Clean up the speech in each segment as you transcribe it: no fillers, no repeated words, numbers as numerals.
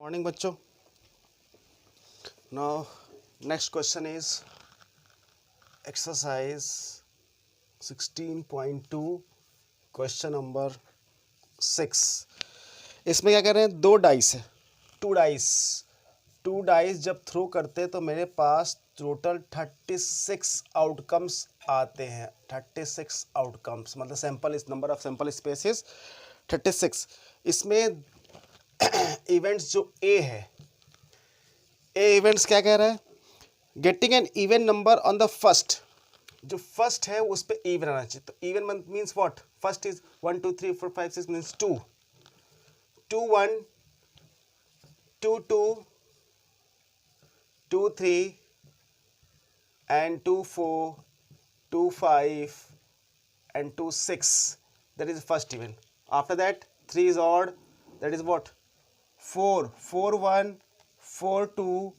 Morning बच्चों. Now next question is exercise 16.2 question number 6. इसमें क्या कह रहे हैं, दो डाइस है, टू डाइस जब थ्रो करते हैं तो मेरे पास टोटल 36 आउटकम्स आते हैं. 36 आउटकम्स मतलब सैंपल इस नंबर ऑफ सैंपल स्पेसिस 36. इसमें इवेंट्स जो ए है, ए इवेंट्स क्या कह रहा है, getting an even number on the first. जो फर्स्ट है उस पर इवन आना चाहिए. तो even means what, first is 1 2 3 4 5 6 means 2 2 1 2 2 2 3 and 2 4 2 5 and 2 6. That is first even. After that 3 is odd, that is what, 4 4 1 4 2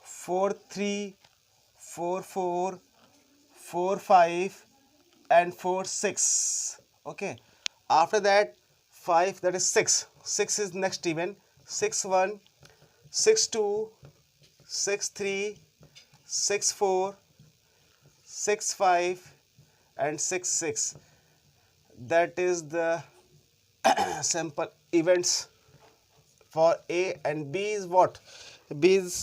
4 3 4 4 4 5 and 4 6. Okay, after that 5, that is 6 is next even. 6 1 6 2 6 3 6 4 6 5 and 6 6. That is the sample events for A. And B is what, B is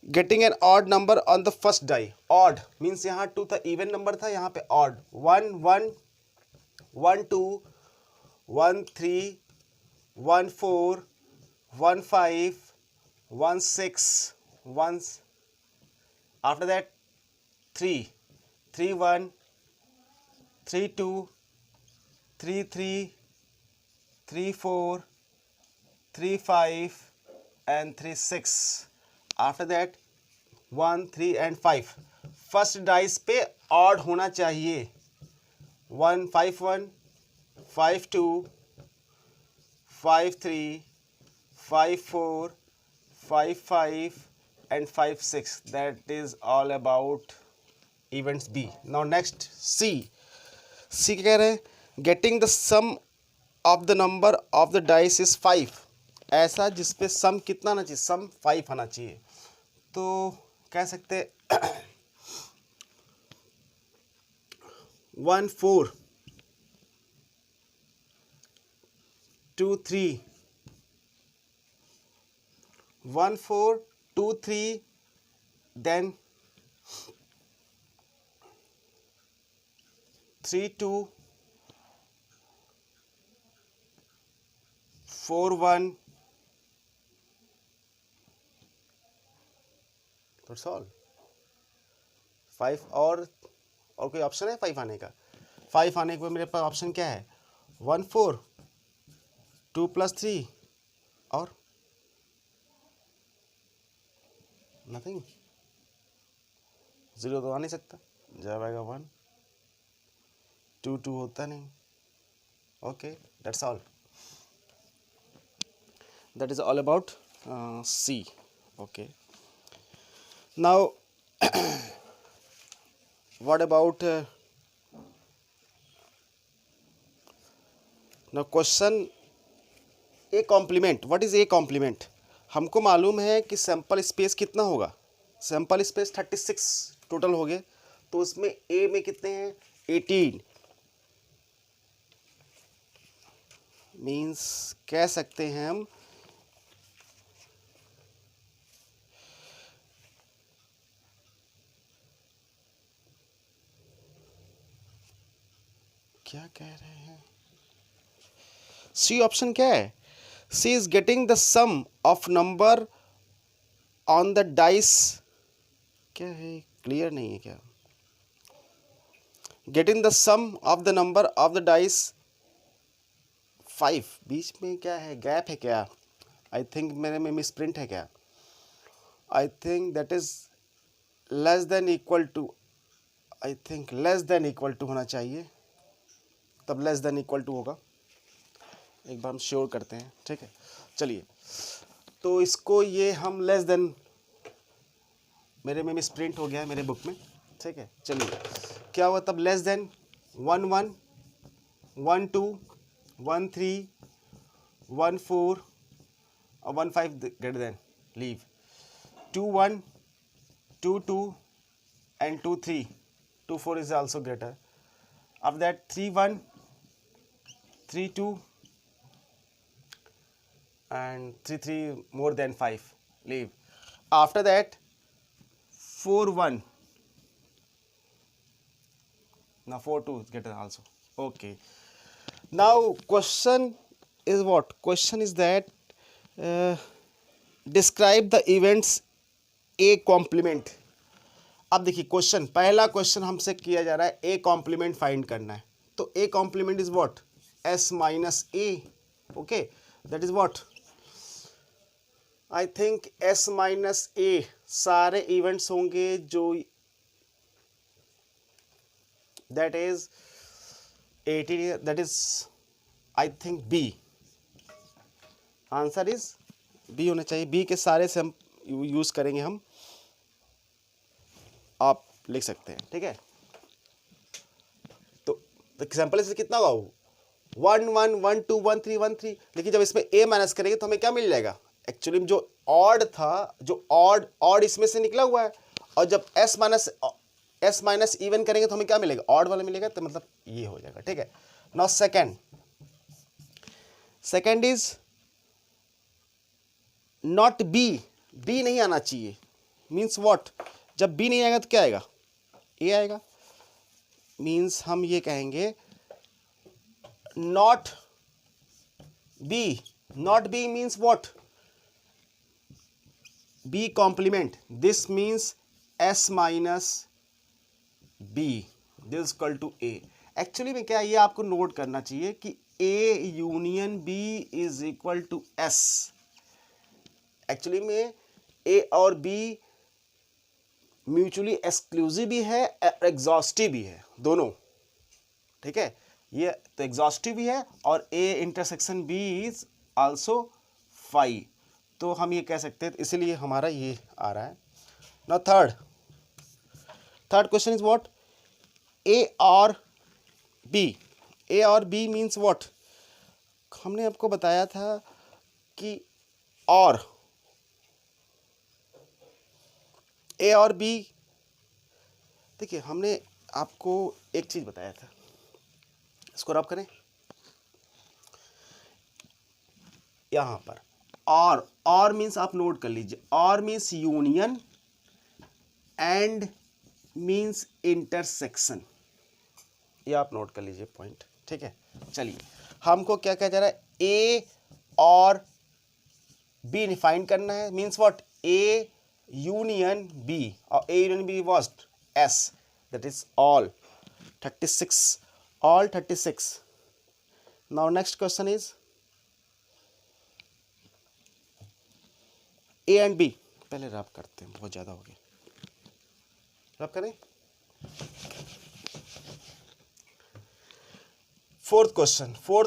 getting an odd number on the first die. Odd means यहाँ 2 था, even number था, यहाँ पे odd. 1 1 1 2 1 3 1 4 1 5 1 6 1. After that 3 3 1 3 2 3 3 3 4 3 5 and 3 6. After that 1 3 and 5. First dice पे odd होना चाहिए. 1 5 1 5 2 5 3 5 4 5 5 and 5 6. That is all about events B. Now next C. C क्या कह रहे हैं, getting the sum of the number of the dice is 5. ऐसा जिसपे सम कितना आना चाहिए, सम 5 आना चाहिए. तो कह सकते 1 4 2 3 1 4 2 3 then 3 2 4 1. That's all. 5 और कोई ऑप्शन है 5 आने का? 5 आने के मेरे पास ऑप्शन क्या है, 1 4 2 + 3 और नथिंग. 0 तो आ नहीं सकता, जब आएगा 1 2 2 होता नहीं. Okay, that's all. That is all about C. Okay. Now what about now question A complement. What is A complement? हमको मालूम है कि सैंपल स्पेस कितना होगा, सैंपल स्पेस 36 टोटल हो गए. तो उसमें A में कितने हैं, 18. मीन्स कह सकते हैं हम क्या कह रहे हैं, सी ऑप्शन क्या है, C is getting the sum of number on the dice. क्या है, क्लियर नहीं है क्या, getting the sum of the number of the dice 5. बीच में क्या है, गैप है क्या, आई थिंक मेरे में मिस प्रिंट है क्या, I think that is less than equal to, I think less than equal to होना चाहिए, तब लेस देन इक्वल टू होगा. एक बार हम श्योर करते हैं, ठीक है. चलिए, तो इसको ये हम लेस देन, मेरे में मिस प्रिंट हो गया है मेरे बुक में, ठीक है. चलिए, क्या हुआ तब, less than 1 1 1 2 1 3 1 4 or 1 5 greater than, leave. 2 1, 2 2 and 2 3, 2 4 is also greater. After that 3 1, 3 2 and 3 3 more than 5, leave. After that 4 1, now 4 2 is greater also. Okay, now question is what? Question is that describe the events A complement. अब देखिए question, पहला question हमसे किया जा रहा है A complement find करना है. तो A complement is what? S minus A. Okay, that is what? I think S minus A सारे इवेंट्स होंगे जो that is 18, that is I think B. Answer is B होना चाहिए. बी के सारे से हम यूज करेंगे, हम आप लिख सकते हैं. ठीक है, तो एग्जाम्पल इससे कितना होगा? 1 1 1 2 1 3 1 3. लेकिन जब इसमें ए माइनस करेंगे तो हमें क्या मिल जाएगा? एक्चुअली जो ऑड था, जो ऑड इसमें से निकला हुआ है, और जब एस माइनस इवन करेंगे तो हमें क्या मिलेगा? ऑड वाला मिलेगा. तो मतलब ये हो जाएगा. ठीक है, now second is not B. B नहीं आना चाहिए. Means what? जब बी नहीं आएगा तो क्या आएगा? ए आएगा. मीन्स हम ये कहेंगे not B. Not B means what? B complement. This means S minus B, this equal to A. Actually में क्या, ये आपको नोट करना चाहिए कि A union B is equal to S. Actually में ए और बी म्यूचुअली एक्सक्लूसिव भी है, एग्जॉस्टिव भी है, दोनों. ठीक है, ये तो एग्जॉस्टिव भी है, और A intersection B is also 5. तो हम ये कह सकते हैं, इसीलिए हमारा ये आ रहा है. Now third question is what? A और बी. ए और बी मीन्स व्हाट? हमने आपको बताया था कि और ए और बी, देखिए हमने आपको एक चीज बताया था, इसको रब करें यहां पर. और मीन्स आप नोट कर लीजिए, और means union and means intersection. ये आप नोट कर लीजिए पॉइंट. ठीक है, चलिए हमको क्या कहा जा रहा है? ए और बी डिफाइन करना है. Means what? A union B, और A union B was S, that is all 36. All 36. Now next question is A and B. पहले रब करते हैं, बहुत ज्यादा हो गया. रब करें. Fourth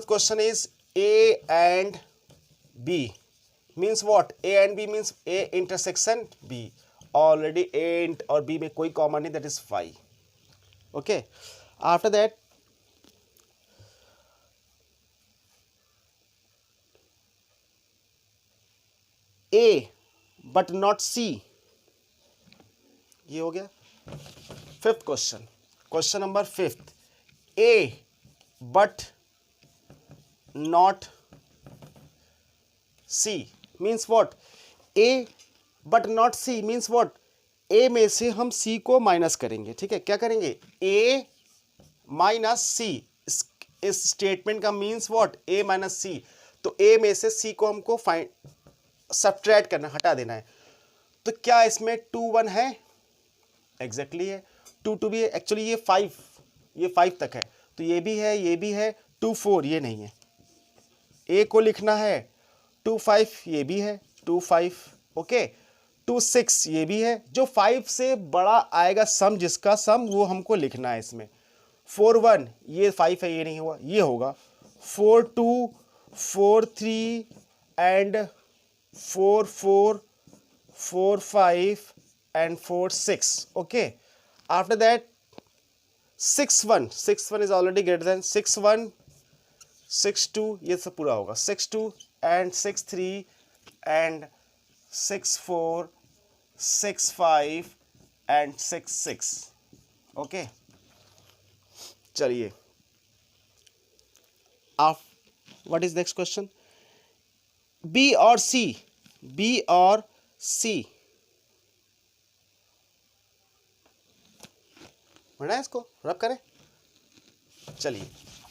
question is A and B means what? A and B means A intersection B. Already A और B में कोई common नहीं, that is 5. Okay. After that, A but not C. ये हो गया. Fifth question number 5. A but not C means what? A but not C means what? A में से हम C को माइनस करेंगे. ठीक है, क्या करेंगे? A minus C. इस स्टेटमेंट का means what? A minus C. तो A में से C को हमको सब्ट्रैक्ट करना, हटा देना है. तो क्या इसमें 2 1 है? एग्जैक्टली है. 2 2 भी है. एक्चुअली ये 5 तक है, तो ये भी है, ये भी है. 2 4 ये नहीं है. A को लिखना है 2 5, ये भी है 2 5. ओके, 2 6 ये भी है. जो 5 से बड़ा आएगा सम, जिसका सम वो हमको लिखना है इसमें. 4 1 ये 5 है, ये नहीं हुआ, ये होगा 4 2 4 3 and 4 4 4 5 and 4 6. Okay, after that 6 1 is already greater than 6 1 6 2, ये सब पूरा होगा 6 2 and 6 3 and 6 4, 6 5 and 6 6. ओके, चलिए आप what is next question? B और सी, बी और सी, बढ़ाएं इसको, रब करें। चलिए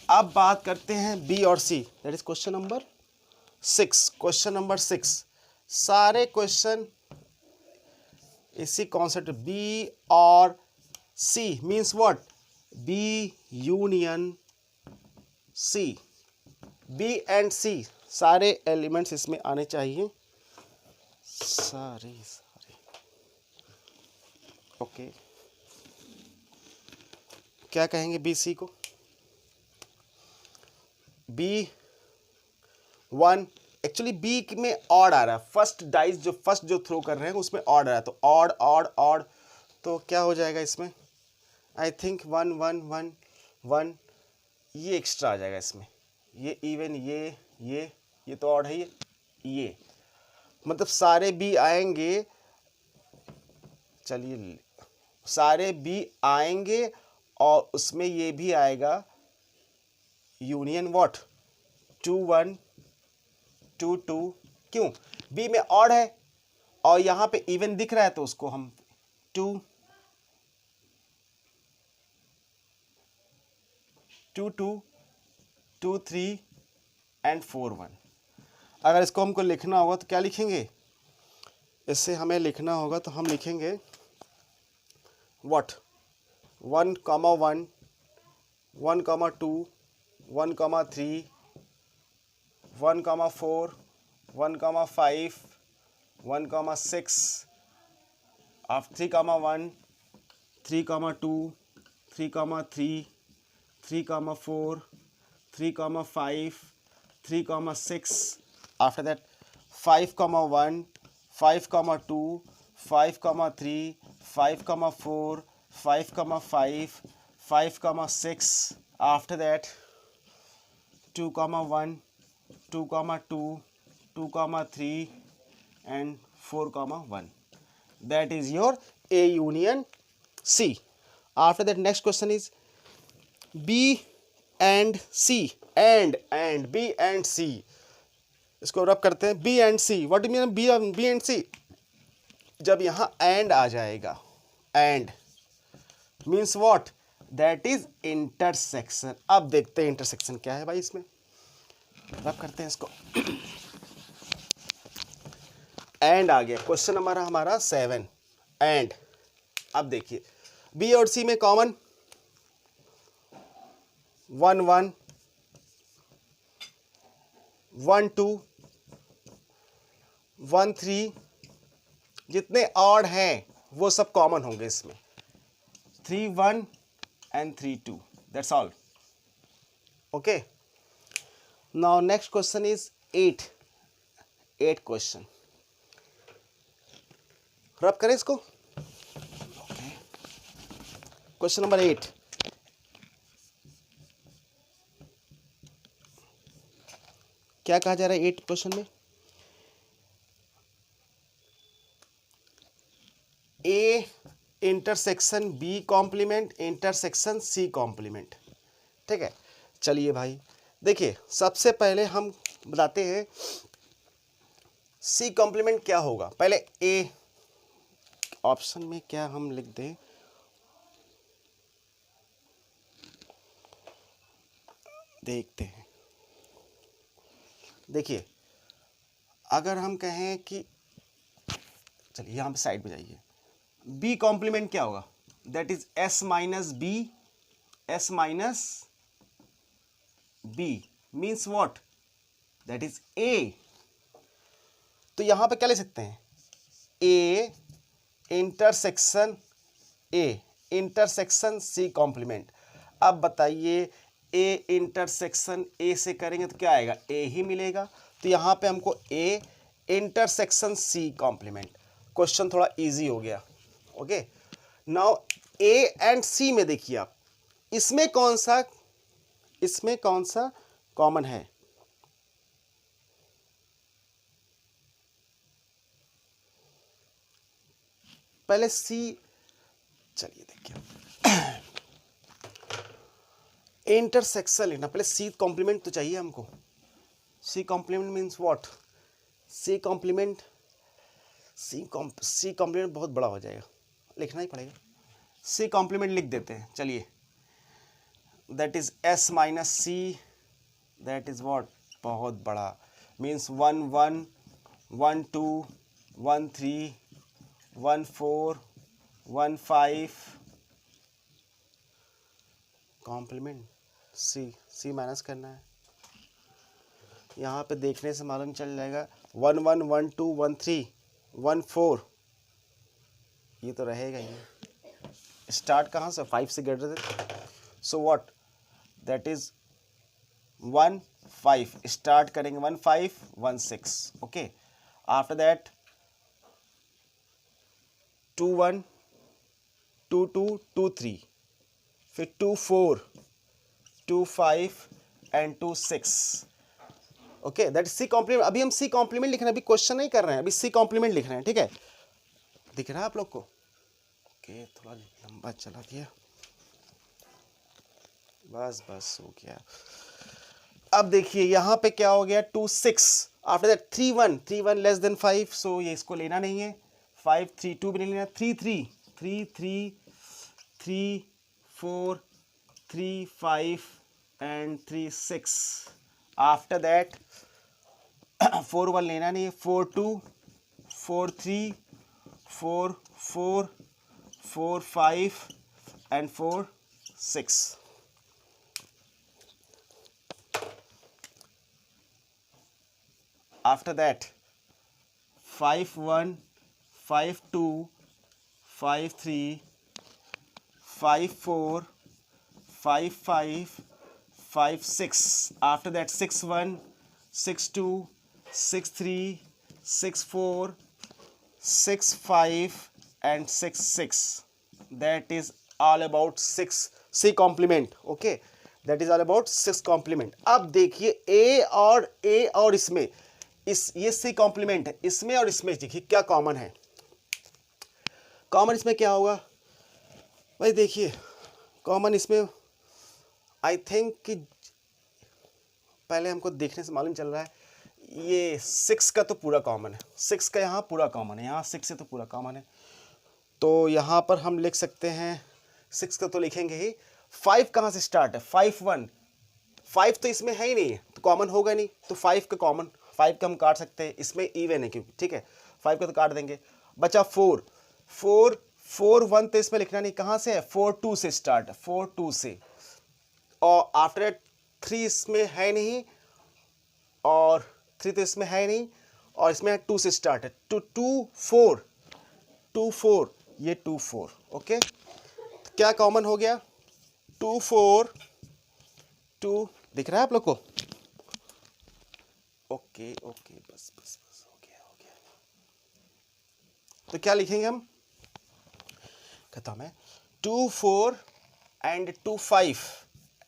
अब बात करते हैं बी और C, that is question number 6। Question number 6, सारे क्वेश्चन इसी कॉन्सेप्ट, बी और C means what? B union C, B and C, सारे एलिमेंट्स इसमें आने चाहिए, सारे ओके। क्या कहेंगे बी सी को? बी वन, एक्चुअली बी में ऑड आ रहा है, फर्स्ट डाइस जो फर्स्ट जो थ्रो कर रहे हैं उसमें ऑड आ रहा है, तो ऑड ऑड ऑड, तो क्या हो जाएगा इसमें? आई थिंक 1 1 1 1, ये एक्स्ट्रा आ जाएगा इसमें, ये इवन, ये तो ऑड है, ये मतलब सारे बी आएंगे। चलिए सारे बी आएंगे और उसमें ये भी आएगा यूनियन व्हाट? 2 1 2 2, क्यों? बी में ऑड है और यहाँ पे इवन दिख रहा है, तो उसको हम 2 2 2 2 3 एंड 4 1। अगर इसको हमको लिखना होगा तो क्या लिखेंगे? इससे हमें लिखना होगा तो हम लिखेंगे what? 1 1 1 2 1 3 1 4 1 5 1 6 of 3 1 3 2 3 3 3 4 3 5 3 6, after that 5 1 5 2 5 3 5 4 5 5 5 6, after that 2 1 2 2 2 3 and 4 1. That is your A union C. After that next question is B and C, and B and C, इसको रब करते हैं। B and C, what do you mean B and C? जब यहाँ and आ जाएगा, and means what? That is intersection। अब देखते हैं intersection क्या है भाई, इसमें रब करते हैं इसको। and आ गया, क्वेश्चन नंबर हमारा 7, and अब देखिए B और C में कॉमन 1 1 1 2 1 3, जितने ऑड हैं वो सब कॉमन होंगे इसमें, 3 1 and 3 2, that's all. Okay, now next question is 8 question, रब करें इसको। क्वेश्चन नंबर 8, क्या कहा जा रहा है 8 क्वेश्चन में? A intersection B complement intersection C complement, ठीक है। चलिए भाई देखिए, सबसे पहले हम बताते हैं सी कॉम्प्लीमेंट क्या होगा। पहले ए ऑप्शन में क्या हम लिख दें, देखते हैं। देखिए अगर हम कहें कि, चलिए यहाँ पे साइड में जाइए, बी कॉम्प्लीमेंट क्या होगा? That is S minus B, S minus B means what? That is A. तो यहां पे क्या ले सकते हैं? A intersection A intersection C complement. अब बताइए ए इंटरसेक्शन ए से करेंगे तो क्या आएगा? ए ही मिलेगा। तो यहां पे हमको A intersection C complement, question थोड़ा इजी हो गया। Okay, now A and C में देखिए आप, इसमें कौन सा कॉमन है? पहले सी, चलिए देखिए इंटरसेक्शन लिखना, पहले सी कॉम्प्लीमेंट तो चाहिए हमको। C complement means what? C complement, C complement बहुत बड़ा हो जाएगा, लिखना ही पड़ेगा। सी कॉम्प्लीमेंट लिख देते हैं, चलिए। That is S minus C, that is what? बहुत बड़ा, मीन्स 1 1 1 2 1 3 1 4 1 5 कॉम्प्लीमेंट सी माइनस करना है। यहाँ पे देखने से मालूम चल जाएगा 1 1 1 2 1 3 1 4, ये तो रहेगा ही। स्टार्ट कहाँ से? 5 से greater than, so what? That is 1 5, start करेंगे 1 5 1 6, ओके। आफ्टर दैट 2 1 2 2 2 3, फिर 2 4 2 5 and 2 6, okay. That is C complement. अभी हम सी कॉम्प्लीमेंट लिख रहे हैं, अभी क्वेश्चन नहीं कर रहे हैं, अभी सी कॉम्प्लीमेंट लिख रहे हैं, ठीक है। दिख रहा है आप लोग को? ओके, थोड़ा लंबा चला दिया, बस बस हो गया। अब देखिए यहाँ पे क्या हो गया, 2 6, आफ्टर दैट 3 1 3 1 लेस देन 5, सो ये इसको लेना नहीं है। 5 3 2 भी नहीं लेना, 3 3 3 3 3 4 3 5 एंड 3 6, आफ्टर दैट 4 1 लेना नहीं है, 4 2 4 3 4 4 4 5 and 4 6, after that 5 1 5 2 5 3 5 4 5 5 5 6, after that 6 1 6 2 6 3 6 4 6 5 and 6 6, that is all about 6 C complement, okay, that is all about 6 complement। अब देखिए A और इसमें ये सी कॉम्प्लीमेंट है, इसमें और इसमें देखिए क्या कॉमन है। कॉमन इसमें क्या होगा भाई? देखिए कॉमन इसमें आई थिंक कि पहले हमको देखने से मालूम चल रहा है, ये 6 का तो पूरा कॉमन है, 6 का यहाँ पूरा कॉमन है, यहाँ 6 से तो पूरा कॉमन है, तो यहाँ पर हम लिख सकते हैं 6 का तो लिखेंगे ही। 5 कहाँ से स्टार्ट है? 5 1, 5 तो इसमें है ही नहीं, तो कॉमन होगा नहीं, तो 5 का कॉमन, 5 का हम काट सकते हैं, इसमें इवन है क्योंकि, ठीक है, 5 का तो काट देंगे। बचा 4 4 4 1 तो इसमें लिखना नहीं, कहाँ से है? 4 2 से स्टार्ट है, 4 2 से, और आफ्टर 3 इसमें है नहीं, और 3 तो इसमें है नहीं, और इसमें 2 से स्टार्ट है, 2 2 4 ये 2 4, ओके। तो क्या कॉमन हो गया? 2 4 2, दिख रहा है आप लोग को? ओके ओके, बस बस बस, हो गया। तो क्या लिखेंगे हम? खत्म है। 2 4 एंड 2 5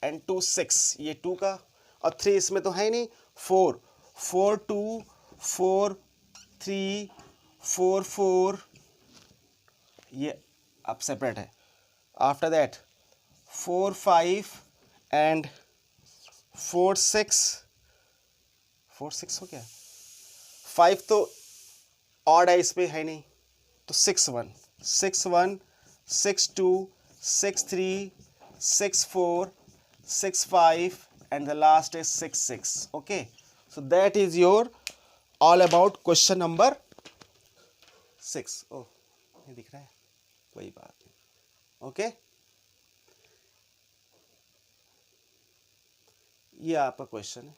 एंड 2 6, ये 2 का, और 3 इसमें तो है नहीं, 4 4 2 4 3 4 4, ये अब सेपरेट है। आफ्टर दैट 4 5 एंड 4 6, 4 6 हो गया। 5 तो ऑड है, इसमें है नहीं, तो 6 1 6 1 6 2 6 3 6 4 6 5 and the last is 6 6, okay, so that is your all about question number 6। oh ये दिख रहा है, कोई बात नहीं, ओके। ये आपका क्वेश्चन है।